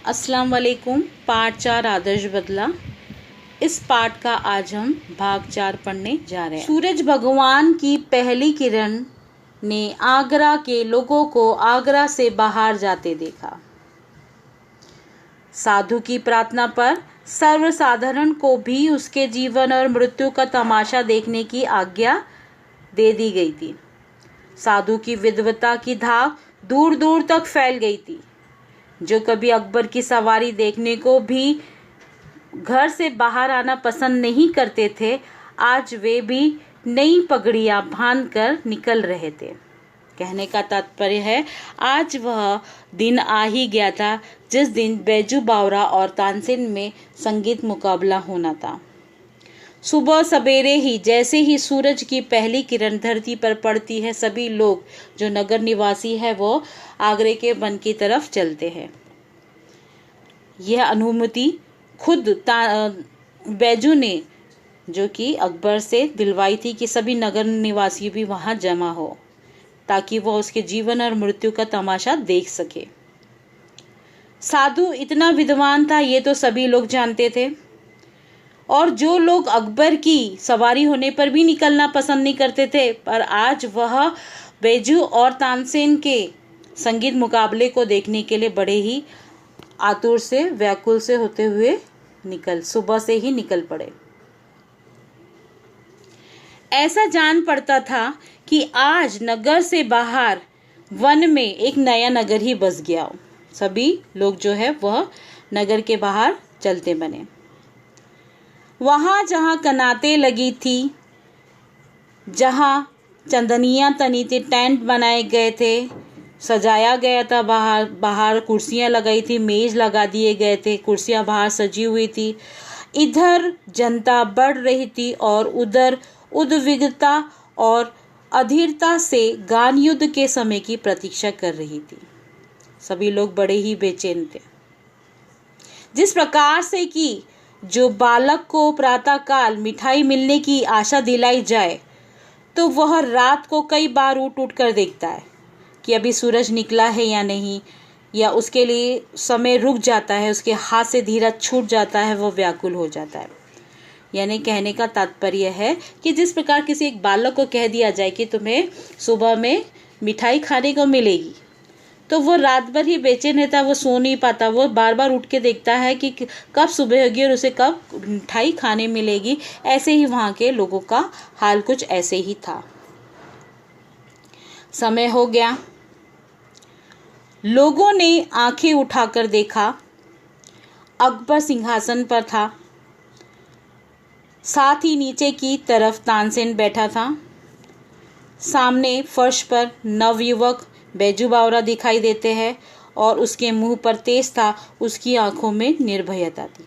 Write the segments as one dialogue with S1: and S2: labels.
S1: अस्सलाम वालेकुम। पाठ 4 आदर्श बदला। इस पाठ का आज हम भाग 4 पढ़ने जा रहे हैं। सूरज भगवान की पहली किरण ने आगरा के लोगों को आगरा से बाहर जाते देखा। साधु की प्रार्थना पर सर्वसाधारण को भी उसके जीवन और मृत्यु का तमाशा देखने की आज्ञा दे दी गई थी। साधु की विद्वता की धाक दूर दूर तक फैल गई थी। जो कभी अकबर की सवारी देखने को भी घर से बाहर आना पसंद नहीं करते थे, आज वे भी नई पगड़ियां बांधकर निकल रहे थे। कहने का तात्पर्य है, आज वह दिन आ ही गया था जिस दिन बैजू बावरा और तानसेन में संगीत मुकाबला होना था। सुबह सवेरे ही जैसे ही सूरज की पहली किरण धरती पर पड़ती है, सभी लोग जो नगर निवासी है वो आगरे के वन की तरफ चलते हैं। यह अनुमति खुद बैजू ने जो कि अकबर से दिलवाई थी कि सभी नगर निवासी भी वहां जमा हो ताकि वह उसके जीवन और मृत्यु का तमाशा देख सके। साधु इतना विद्वान था ये तो सभी लोग जानते थे, और जो लोग अकबर की सवारी होने पर भी निकलना पसंद नहीं करते थे, पर आज वह बैजू और तानसेन के संगीत मुकाबले को देखने के लिए बड़े ही आतुर से व्याकुल से होते हुए सुबह से ही निकल पड़े। ऐसा जान पड़ता था कि आज नगर से बाहर वन में एक नया नगर ही बस गया हो। सभी लोग जो है वह नगर के बाहर चलते बने। वहां जहां कनातें लगी थी, जहां चंदनियां तनी थी, टेंट बनाए गए थे, सजाया गया था, बाहर कुर्सियां लगाई थी, मेज लगा दिए गए थे, कुर्सियां बाहर सजी हुई थी। इधर जनता बढ़ रही थी और उधर उद्विग्नता और अधीरता से गान युद्ध के समय की प्रतीक्षा कर रही थी। सभी लोग बड़े ही बेचैन थे। जिस प्रकार से कि जो बालक को प्रातःकाल मिठाई मिलने की आशा दिलाई जाए तो वह रात को कई बार उठ कर देखता है कि अभी सूरज निकला है या नहीं, या उसके लिए समय रुक जाता है, उसके हाथ से धीरज छूट जाता है, वह व्याकुल हो जाता है। यानी कहने का तात्पर्य है कि जिस प्रकार किसी एक बालक को कह दिया जाए कि तुम्हें सुबह में मिठाई खाने को मिलेगी, तो वो रात भर ही बेचैन रहता है, वो सो नहीं पाता, वो बार बार उठ के देखता है कि कब सुबह होगी और उसे कब मिठाई खाने मिलेगी। ऐसे ही वहाँ के लोगों का हाल कुछ ऐसे ही था। समय हो गया, लोगों ने आंखें उठाकर देखा। अकबर सिंहासन पर था, साथ ही नीचे की तरफ तानसेन बैठा था। सामने फर्श पर नवयुवक बैजू बावरा दिखाई देते हैं और उसके मुंह पर तेज था, उसकी आंखों में निर्भयता थी।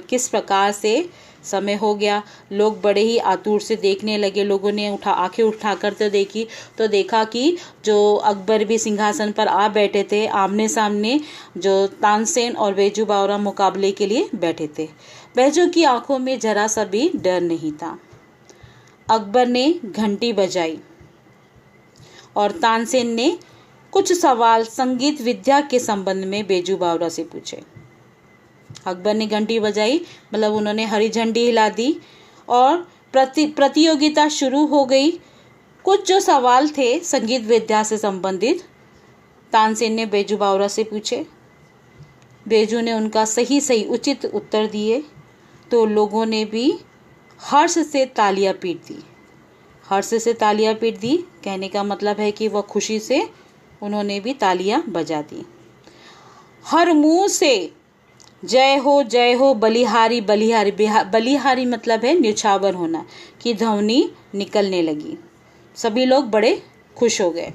S1: किस प्रकार से समय हो गया, लोग बड़े ही आतुर से देखने लगे। लोगों ने आंखें उठाकर तो देखी तो देखा कि जो अकबर भी सिंहासन पर आ बैठे थे, आमने सामने जो तानसेन और बैजू बावरा मुकाबले के लिए बैठे थे। बैजू की आंखों में जरा सा भी डर नहीं था। अकबर ने घंटी बजाई और तानसेन ने कुछ सवाल संगीत विद्या के संबंध में बैजू बावरा से पूछे। अकबर ने घंटी बजाई, मतलब उन्होंने हरी झंडी हिला दी और प्रतियोगिता शुरू हो गई। कुछ जो सवाल थे संगीत विद्या से संबंधित, तानसेन ने बैजू बावरा से पूछे। बैजू ने उनका सही उचित उत्तर दिए तो लोगों ने भी हर्ष से तालियां पीट दी। कहने का मतलब है कि वह खुशी से उन्होंने भी तालियां बजा दी। हर मुंह से जय हो बलिहारी बलिहारी, बलिहारी मतलब है न्यौछावर होना, की ध्वनि निकलने लगी। सभी लोग बड़े खुश हो गए।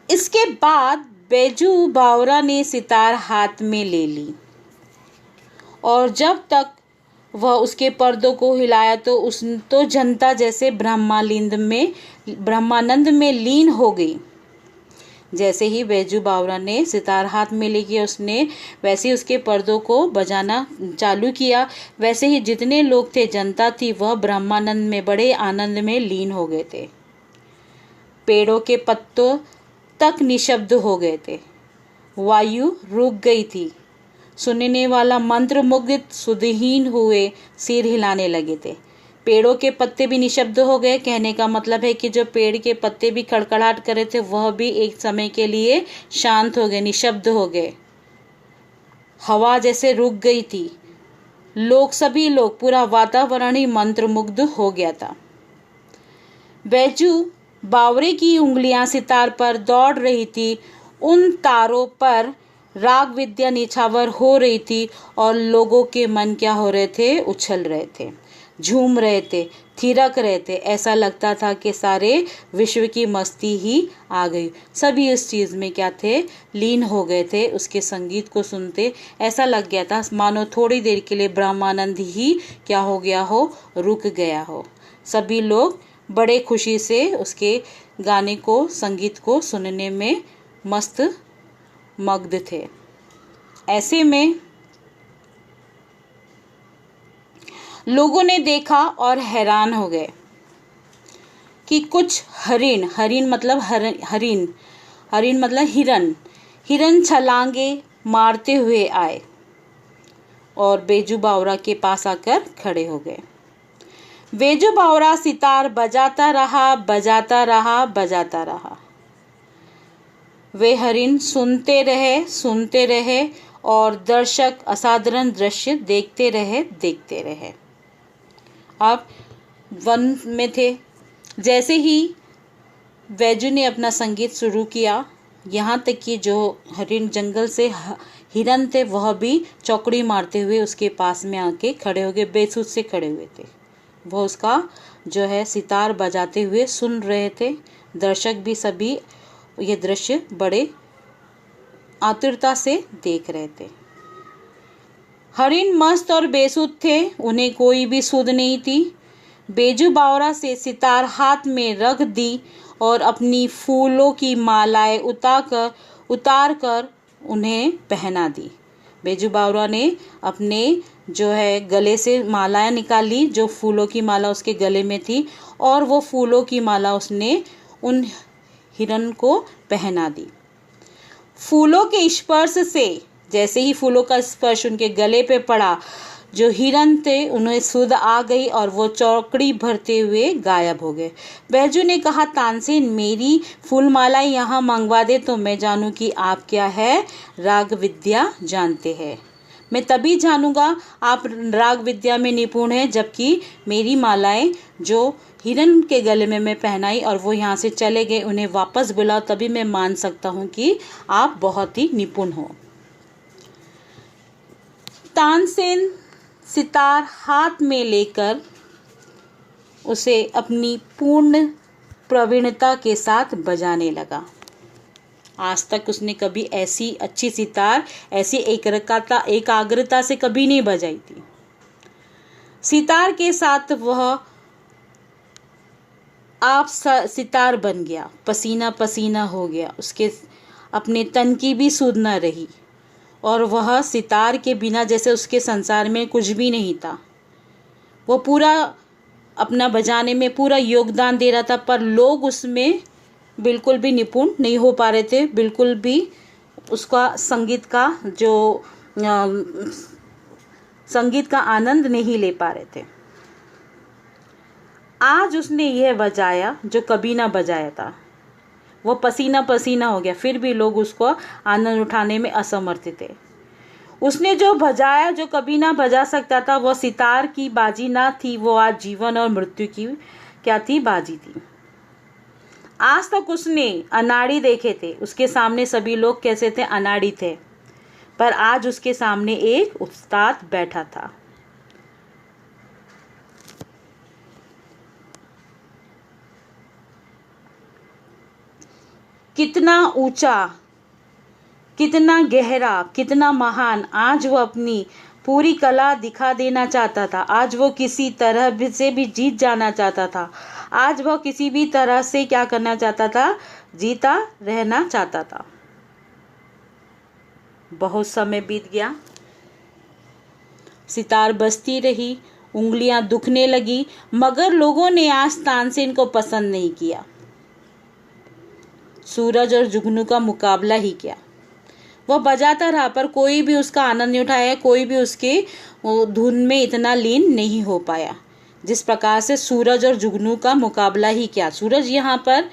S1: इसके बाद बैजू बावरा ने सितार हाथ में ले ली और जब तक वह उसके पर्दों को हिलाया तो जनता जैसे ब्रह्मानंद में लीन हो गई। जैसे ही बैजू बावरा ने सितार हाथ में लेके उसने वैसे ही उसके पर्दों को बजाना चालू किया, वैसे ही जितने लोग थे, जनता थी, वह ब्रह्मानंद में बड़े आनंद में लीन हो गए थे। पेड़ों के पत्तों तक निशब्द हो गए थे। वायु रुक गई थी। सुनने वाला मंत्रमुग्ध सुधहीन हुए सिर हिलाने लगे थे। पेड़ों के पत्ते भी निशब्द हो गए। कहने का मतलब है कि जो पेड़ के पत्ते भी खड़खड़ाहट कर रहे थे वह भी एक समय के लिए शांत हो गए, निशब्द हो गए। हवा जैसे रुक गई थी। सभी लोग, पूरा वातावरण ही मंत्रमुग्ध हो गया था। बैजू बावरे की उंगलियां सितार पर दौड़ रही थी। उन तारों पर राग विद्या निछावर हो रही थी और लोगों के मन क्या हो रहे थे, उछल रहे थे, झूम रहे थे, थिरक रहे थे। ऐसा लगता था कि सारे विश्व की मस्ती ही आ गई। सभी इस चीज़ में क्या थे, लीन हो गए थे। उसके संगीत को सुनते ऐसा लग गया था मानो थोड़ी देर के लिए ब्रह्मानंद ही क्या हो गया हो, रुक गया हो। सभी लोग बड़े खुशी से उसके गाने को, संगीत को सुनने में मस्त मग्न थे। ऐसे में लोगों ने देखा और हैरान हो गए कि कुछ हरिण मतलब हिरन छलांगे मारते हुए आए और बैजू बावरा के पास आकर खड़े हो गए। बैजू बावरा सितार बजाता रहा। वे हरिण सुनते रहे और दर्शक असाधारण दृश्य देखते रहे। अब वन में थे। जैसे ही बैजू ने अपना संगीत शुरू किया, यहाँ तक कि जो हरिण जंगल से हिरन थे वह भी चौकड़ी मारते हुए उसके पास में आके खड़े हो गए, बेसुध से खड़े हुए थे। वह उसका जो है सितार बजाते हुए सुन रहे थे। दर्शक भी सभी ये दृश्य बड़े आतुरता से देख रहे थे। हरिण मस्त और बेसुध थे, उन्हें कोई भी सुध नहीं थी। बैजू बावरा से सितार हाथ में रख दी और अपनी फूलों की मालाएं उतार कर उन्हें पहना दी। बैजू बावरा ने अपने जो है गले से मालाएं निकाली, जो फूलों की माला उसके गले में थी, और वो फूलों की माला उसने उन हिरन को पहना दी। फूलों के स्पर्श से, जैसे ही फूलों का स्पर्श उनके गले पे पड़ा, जो हिरन थे उन्हें सुध आ गई और वो चौकड़ी भरते हुए गायब हो गए। बैजू ने कहा, तानसेन मेरी फूलमालाएं यहाँ मंगवा दे तो मैं जानूं कि आप क्या है राग विद्या जानते हैं। मैं तभी जानूंगा आप राग विद्या में निपुण हैं जबकि मेरी मालाएं जो हिरन के गले में मैं पहनाई और वो यहाँ से चले गए, उन्हें वापस बुलाओ, तभी मैं मान सकता हूँ कि आप बहुत ही निपुण हो। तानसेन सितार हाथ में लेकर उसे अपनी पूर्ण प्रवीणता के साथ बजाने लगा। आज तक उसने कभी ऐसी अच्छी सितार, ऐसी एकाग्रता से कभी नहीं बजाई थी। सितार के साथ वह आप सितार बन गया, पसीना पसीना हो गया, उसके अपने तन की भी सुध न रही और वह सितार के बिना जैसे उसके संसार में कुछ भी नहीं था। वो पूरा अपना बजाने में पूरा योगदान दे रहा था, पर लोग उसमें बिल्कुल भी निपुण नहीं हो पा रहे थे, बिल्कुल भी उसका संगीत का आनंद नहीं ले पा रहे थे। आज उसने यह बजाया जो कभी ना बजाया था। वो पसीना पसीना हो गया, फिर भी लोग उसको आनंद उठाने में असमर्थ थे। उसने जो बजाया जो कभी ना बजा सकता था, वो सितार की बाजी ना थी, वो आज जीवन और मृत्यु की क्या थी, बाजी थी। आज तक उसने अनाड़ी देखे थे, उसके सामने सभी लोग कैसे थे, अनाड़ी थे, पर आज उसके सामने एक उस्ताद बैठा था। कितना ऊंचा, कितना गहरा, कितना महान, आज वो अपनी पूरी कला दिखा देना चाहता था। आज वो किसी तरह से भी जीत जाना चाहता था। आज वह किसी भी तरह से क्या करना चाहता था, जीता रहना चाहता था। बहुत समय बीत गया, सितार बजती रही, उंगलियां दुखने लगी, मगर लोगों ने आज तानसेन को पसंद नहीं किया। सूरज और जुगनू का मुकाबला ही क्या, वह बजाता रहा पर कोई भी उसका आनंद नहीं उठाया, कोई भी उसके धुन में इतना लीन नहीं हो पाया। जिस प्रकार से सूरज और जुगनू का मुकाबला ही क्या, सूरज यहाँ पर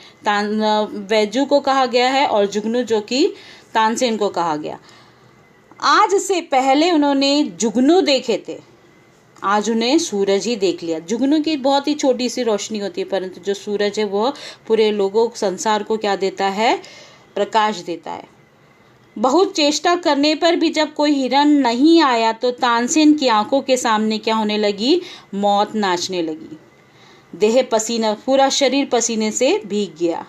S1: बैजू को कहा गया है और जुगनू जो कि तानसेन को कहा गया। आज से पहले उन्होंने जुगनू देखे थे, आज उन्हें सूरज ही देख लिया। जुगनू की बहुत ही छोटी सी रोशनी होती है, परंतु जो सूरज है वह पूरे लोगों संसार को क्या देता है, प्रकाश देता है। बहुत चेष्टा करने पर भी जब कोई हिरण नहीं आया तो तानसेन की आंखों के सामने क्या होने लगी, मौत नाचने लगी। देह पसीना, पूरा शरीर पसीने से भीग गया।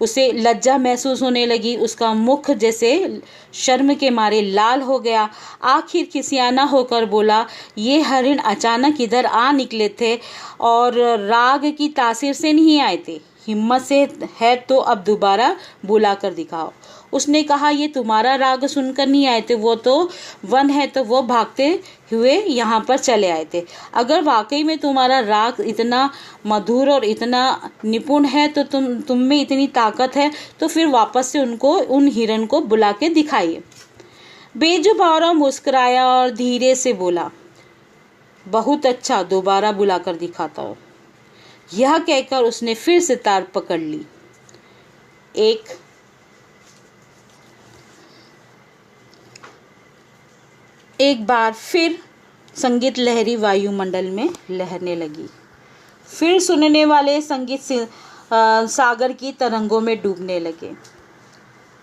S1: उसे लज्जा महसूस होने लगी, उसका मुख जैसे शर्म के मारे लाल हो गया। आखिर खिसियाना होकर बोला, ये हरिण अचानक इधर आ निकले थे और राग की तासीर से नहीं आए थे। हिम्मत से है तो अब दोबारा बुला कर दिखाओ। उसने कहा, ये तुम्हारा राग सुनकर नहीं आए थे, वो तो वन है तो वो भागते हुए यहाँ पर चले आए थे। अगर वाकई में तुम्हारा राग इतना मधुर और इतना निपुण है तो तुम में इतनी ताकत है तो फिर वापस से उन हिरण को बुला के दिखाइए। बैजू बावरा मुस्कुराया और धीरे से बोला, बहुत अच्छा, दोबारा बुला कर दिखाता हूँ। यह कहकर उसने फिर से तार पकड़ ली। एक बार फिर संगीत लहरी वायुमंडल में लहरने लगी। फिर सुनने वाले संगीत सागर की तरंगों में डूबने लगे।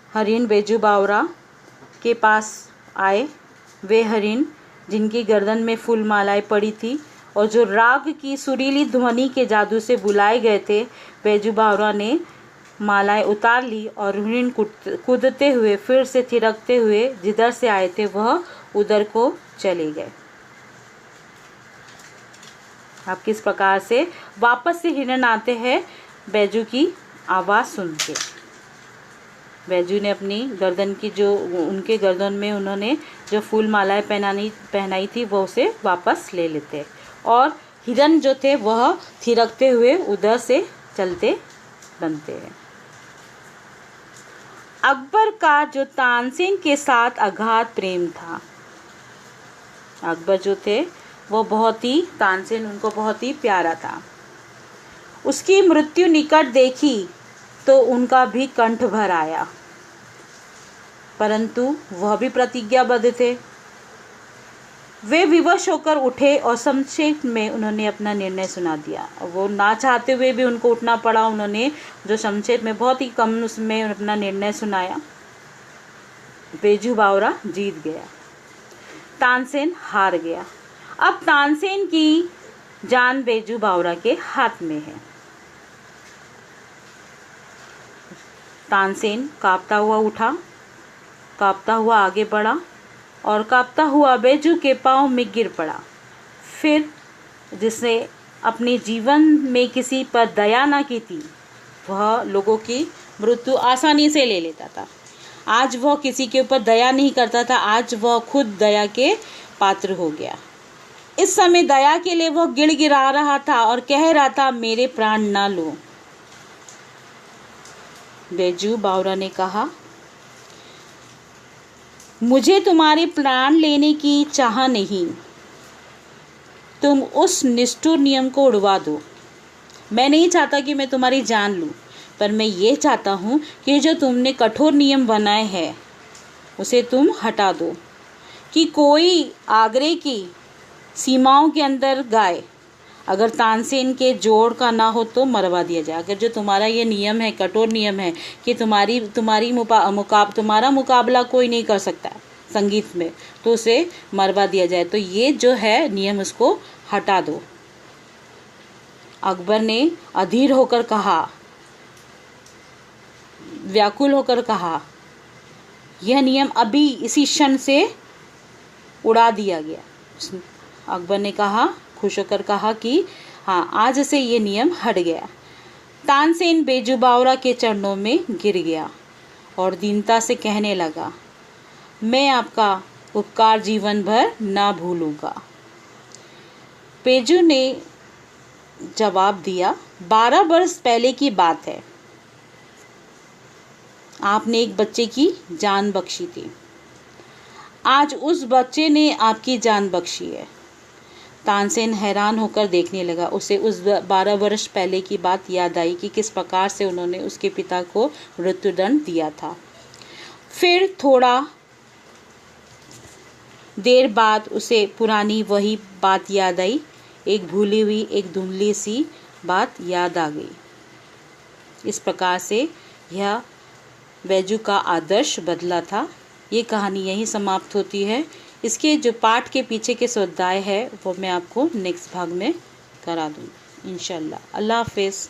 S1: हरिण बैजू बावरा के पास आए। वे हरिण जिनकी गर्दन में फूल मालाएं पड़ी थी और जो राग की सुरीली ध्वनि के जादू से बुलाए गए थे, बैजू बावरा ने मालाएं उतार ली और हरिण कूदते हुए फिर से थिरकते हुए जिधर से आए थे वह उधर को चले गए। अब किस प्रकार से वापस से हिरण आते हैं बैजू की आवाज़ सुन के। बैजू ने अपनी गर्दन की जो उनके गर्दन में उन्होंने जो फूल मालाएं पहनाई थी वो उसे वापस ले लेते और हिरण जो थे वह थिरकते हुए उधर से चलते बनते हैं। अकबर का जो तानसेन के साथ अगाध प्रेम था, अकबर जो थे वो तानसेन उनको बहुत ही प्यारा था। उसकी मृत्यु निकट देखी तो उनका भी कंठ भर आया, परंतु वह भी प्रतिज्ञाबद्ध थे। वे विवश होकर उठे और संक्षेप में उन्होंने अपना निर्णय सुना दिया। वो ना चाहते हुए भी उनको उठना पड़ा। उन्होंने जो संक्षेप में बहुत ही कम उसमें अपना निर्णय सुनाया। बैजू बावरा जीत गया, तानसेन हार गया। अब तानसेन की जान बैजू बावरा के हाथ में है। तानसेन कांपता हुआ उठा, कांपता हुआ आगे बढ़ा और कांपता हुआ बैजू के पांव में गिर पड़ा। फिर जिसने अपने जीवन में किसी पर दया ना की थी वह लोगों की मृत्यु आसानी से ले लेता था। आज वह किसी के ऊपर दया नहीं करता था, आज वह खुद दया के पात्र हो गया। इस समय दया के लिए वह गिड़गिड़ा रहा था और कह रहा था, मेरे प्राण ना लो। बैजू बावरा ने कहा, मुझे तुम्हारे प्राण लेने की चाह नहीं, तुम उस निष्ठुर नियम को उड़वा दो। मैं नहीं चाहता कि मैं तुम्हारी जान लूं, पर मैं ये चाहता हूं कि जो तुमने कठोर नियम बनाए हैं उसे तुम हटा दो कि कोई आगरे की सीमाओं के अंदर गाय अगर तानसेन के जोड़ का ना हो तो मरवा दिया जाए। अगर जो तुम्हारा ये नियम है, कठोर नियम है कि तुम्हारा मुकाबला कोई नहीं कर सकता संगीत में, तो उसे मरवा दिया जाए। तो ये जो है नियम उसको हटा दो। अकबर ने अधीर होकर कहा, व्याकुल होकर कहा, यह नियम अभी इसी क्षण से उड़ा दिया गया। अकबर ने कहा, खुश होकर कहा कि हाँ, आज से ये नियम हट गया। तानसेन बैजू बावरा के चरणों में गिर गया और दीनता से कहने लगा, मैं आपका उपकार जीवन भर ना भूलूंगा। बैजू ने जवाब दिया, 12 वर्ष पहले की बात है। आपने एक बच्चे की जान बख्शी थी। आज उस बच्चे ने आपकी जान बख्शी है। तानसेन हैरान होकर देखने लगा। उसे उस 12 वर्ष पहले की बात याद आई कि किस प्रकार से उन्होंने उसके पिता को मृत्युदंड दिया था। फिर थोड़ा देर बाद उसे पुरानी वही बात याद आई। एक भूली हुई, एक धुंधली सी बात याद आ गई। इस प्रकार से यह बैजू का आदर्श बदला था। ये कहानी यहीं समाप्त होती है। इसके जो पाठ के पीछे के स्वाध्याय है वो मैं आपको नेक्स्ट भाग में करा दूँगी इंशाल्लाह। अल्लाह हाफिज़।